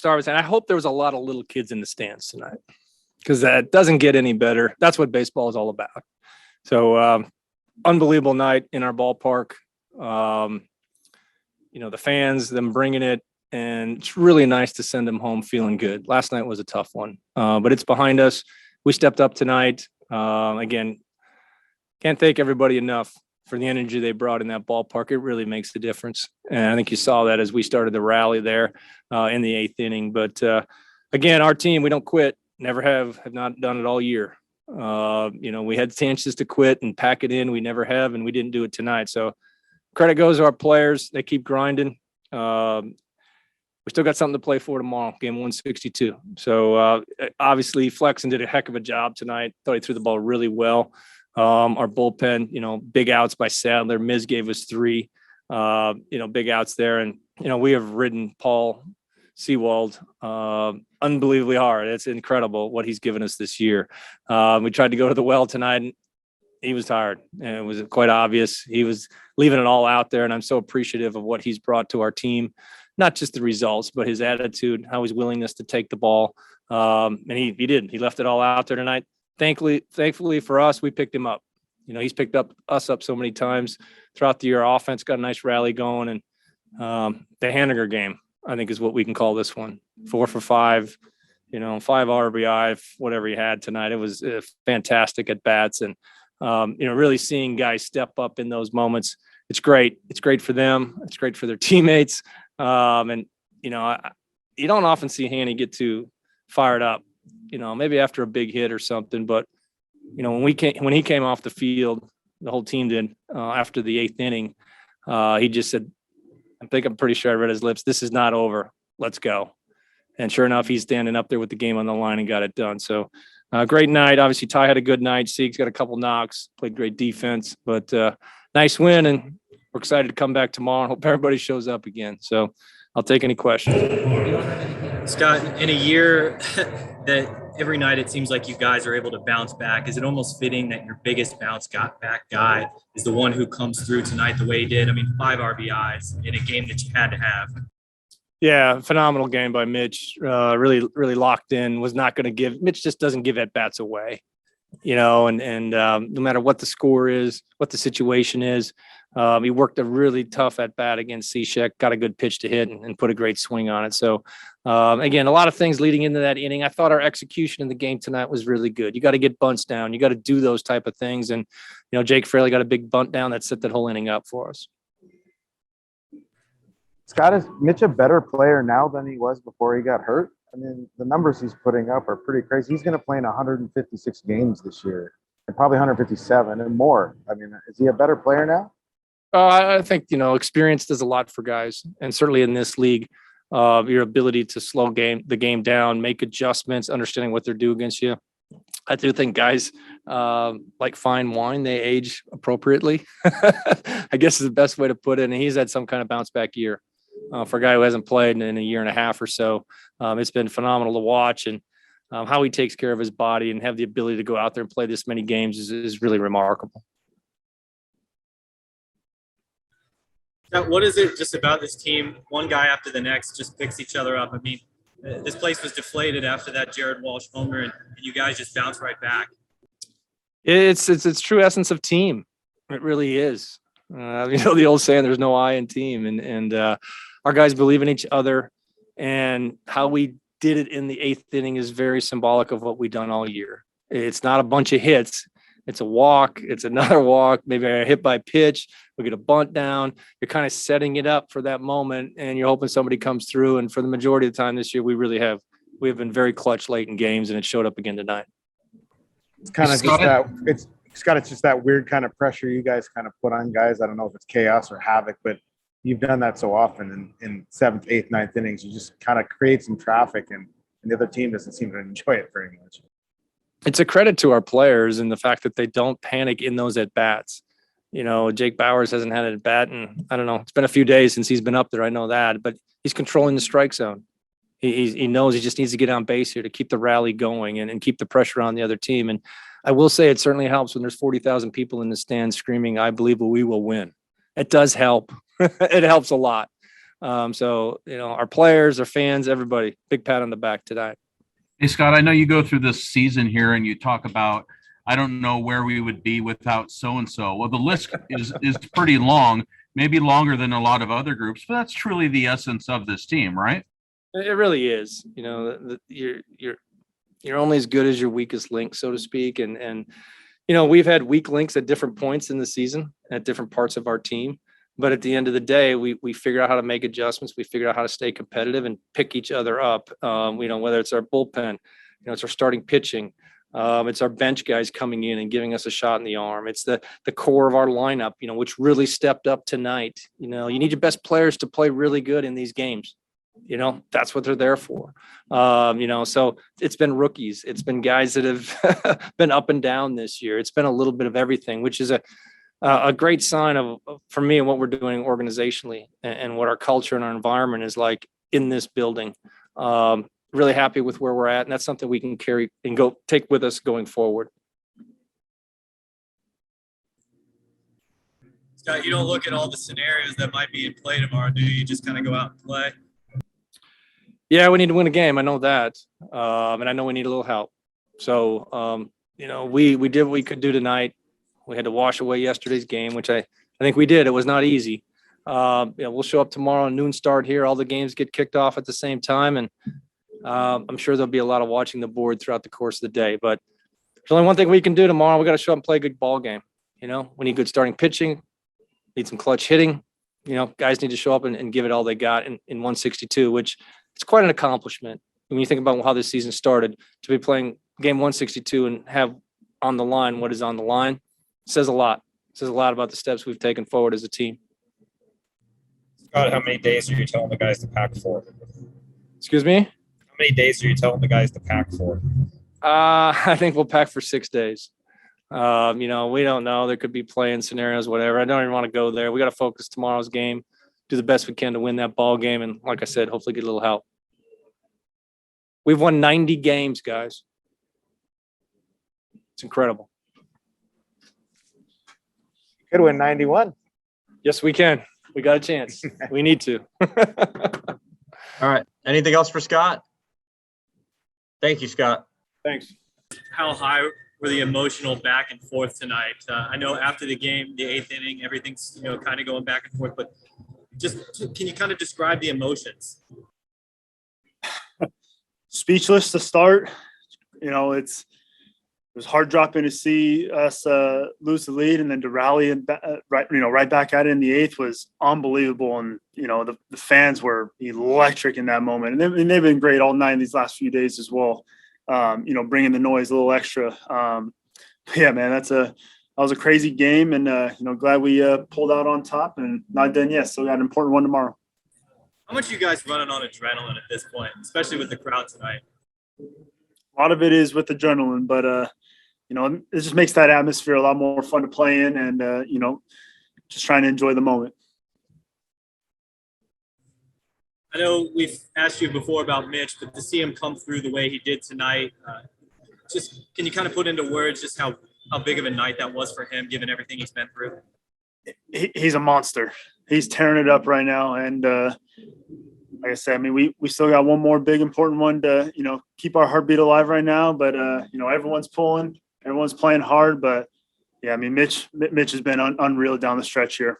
Servais, and I hope there was a lot of little kids in the stands tonight because that doesn't get any better. That's what baseball is all about. So unbelievable night in our ballpark. The fans, them bringing it, and it's really nice to send them home feeling good. Last night was a tough one, but it's behind us. We stepped up tonight. Again, can't thank everybody enough for the energy they brought in that ballpark. It really makes the difference. And I think you saw that as we started the rally there in the 8th inning. But again, our team, we don't quit. Never have not done it all year. We had chances to quit and pack it in. We never have, and we didn't do it tonight. So credit goes to our players. They keep grinding. We still got something to play for tomorrow, game 162. So obviously Flexen did a heck of a job tonight. Thought he threw the ball really well. Our bullpen, big outs by Sadler. Miz gave us 3, big outs there. And, we have ridden Paul Sewald unbelievably hard. It's incredible what he's given us this year. We tried to go to the well tonight, and he was tired, and it was quite obvious. He was leaving it all out there, and I'm so appreciative of what he's brought to our team, not just the results, but his attitude, how his willingness to take the ball. And he did. He left it all out there tonight. Thankfully for us, we picked him up. He's picked us up so many times throughout the year. Our offense got a nice rally going, and the Haniger game, I think, is what we can call this one. 4 for 5, 5 RBI, whatever he had tonight. It was fantastic at bats, and really seeing guys step up in those moments. It's great. It's great for them. It's great for their teammates. You don't often see Hanny get too fired up. Maybe after a big hit or something, but when he came off the field, the whole team did after the 8th inning. He just said, I'm pretty sure I read his lips, "This is not over. Let's go." And sure enough, he's standing up there with the game on the line and got it done. So great night. Obviously, Ty had a good night. Sieg's got a couple knocks, played great defense, but nice win. And we're excited to come back tomorrow. Hope everybody shows up again. So I'll take any questions. Scott, in a year that every night it seems like you guys are able to bounce back, is it almost fitting that your biggest bounce back guy is the one who comes through tonight the way he did? 5 RBIs in a game that you had to have. Yeah, phenomenal game by Mitch. Really, really locked in. Was not going to give. Mitch just doesn't give at bats away, and no matter what the score is, what the situation is. He worked a really tough at bat against Cishek, got a good pitch to hit and put a great swing on it. So, again, a lot of things leading into that inning. I thought our execution in the game tonight was really good. You got to get bunts down. You got to do those type of things. And, Jake Fraley got a big bunt down that set that whole inning up for us. Scott, is Mitch a better player now than he was before he got hurt? The numbers he's putting up are pretty crazy. He's going to play in 156 games this year and probably 157 and more. Is he a better player now? I think, experience does a lot for guys, and certainly in this league, your ability to slow the game down, make adjustments, understanding what they're due against you. I do think guys like fine wine, they age appropriately, I guess is the best way to put it. And he's had some kind of bounce back year for a guy who hasn't played in a year and a half or so. It's been phenomenal to watch, and how he takes care of his body and have the ability to go out there and play this many games is really remarkable. Now, what is it just about this team? One guy after the next just picks each other up. This place was deflated after that Jared Walsh homer, and you guys just bounce right back. It's true essence of team. It really is. The old saying, "There's no I in team," and our guys believe in each other, and how we did it in the 8th inning is very symbolic of what we've done all year. It's not a bunch of hits. It's a walk. It's another walk, maybe a hit by pitch. We get a bunt down. You're kind of setting it up for that moment, and you're hoping somebody comes through. And for the majority of the time this year, we have been very clutch late in games, and it showed up again tonight. It's kind of just that. It's just that weird kind of pressure you guys kind of put on guys. I don't know if it's chaos or havoc, but you've done that so often in 7th, 8th, 9th innings. You just kind of create some traffic, and the other team doesn't seem to enjoy it very much. It's a credit to our players and the fact that they don't panic in those at bats. Jake Bowers hasn't had an at bat, and I don't know. It's been a few days since he's been up there. I know that, but he's controlling the strike zone. He knows he just needs to get on base here to keep the rally going and keep the pressure on the other team. And I will say it certainly helps when there's 40,000 people in the stands screaming, "I believe we will win." It does help. It helps a lot. So, our players, our fans, everybody, big pat on the back tonight. Hey, Scott, I know you go through this season here and you talk about, I don't know where we would be without so-and-so. Well, the list is pretty long, maybe longer than a lot of other groups, but that's truly the essence of this team, right? It really is. You're only as good as your weakest link, so to speak. And we've had weak links at different points in the season at different parts of our team. But at the end of the day, we figure out how to make adjustments. We figure out how to stay competitive and pick each other up. Whether it's our bullpen, it's our starting pitching. It's our bench guys coming in and giving us a shot in the arm. It's the core of our lineup, which really stepped up tonight. You need your best players to play really good in these games. That's what they're there for. So it's been rookies. It's been guys that have been up and down this year. It's been a little bit of everything, which is a great sign of for me and what we're doing organizationally and what our culture and our environment is like in this building. Really happy with where we're at. And that's something we can carry and go take with us going forward. Scott, you don't look at all the scenarios that might be in play tomorrow, do you? You just kind of go out and play? Yeah, we need to win a game. I know that. And I know we need a little help. So, we did what we could do tonight. We had to wash away yesterday's game, which I think we did. It was not easy. We'll show up tomorrow, noon start here. All the games get kicked off at the same time. And I'm sure there'll be a lot of watching the board throughout the course of the day. But there's only one thing we can do tomorrow. We got to show up and play a good ball game. We need good starting pitching, need some clutch hitting. Guys need to show up and give it all they got in 162, which it's quite an accomplishment. When you think about how this season started, to be playing game 162 and have on the line what is on the line says a lot. It says a lot about the steps we've taken forward as a team. Scott, how many days are you telling the guys to pack for? Excuse me? How many days are you telling the guys to pack for? I think we'll pack for 6 days. We don't know. There could be playing scenarios, whatever. I don't even want to go there. We got to focus tomorrow's game, do the best we can to win that ball game. And like I said, hopefully get a little help. We've won 90 games, guys. It's incredible. Could win 91. Yes, we can. We got a chance. We need to. All right. Anything else for Scott? Thank you, Scott. Thanks. How high were the emotional back and forth tonight? I know after the game, the 8th inning, everything's kind of going back and forth, but just can you kind of describe the emotions? Speechless to start. It was heart dropping to see us lose the lead, and then to rally and right back at it in the 8th was unbelievable. And the fans were electric in that moment, and they've been great all night these last few days as well. Bringing the noise a little extra. Yeah, man, that was a crazy game, and glad we pulled out on top, and not done yet. Still got an important one tomorrow. How much are you guys running on adrenaline at this point, especially with the crowd tonight? A lot of it is with adrenaline, but it just makes that atmosphere a lot more fun to play in, and just trying to enjoy the moment. I know we've asked you before about Mitch, but to see him come through the way he did tonight, just can you kind of put into words just how big of a night that was for him, given everything he's been through? He's a monster. He's tearing it up right now, and like I said, we still got one more big important one to keep our heartbeat alive right now. But everyone's pulling, everyone's playing hard. But yeah, Mitch has been unreal down the stretch here.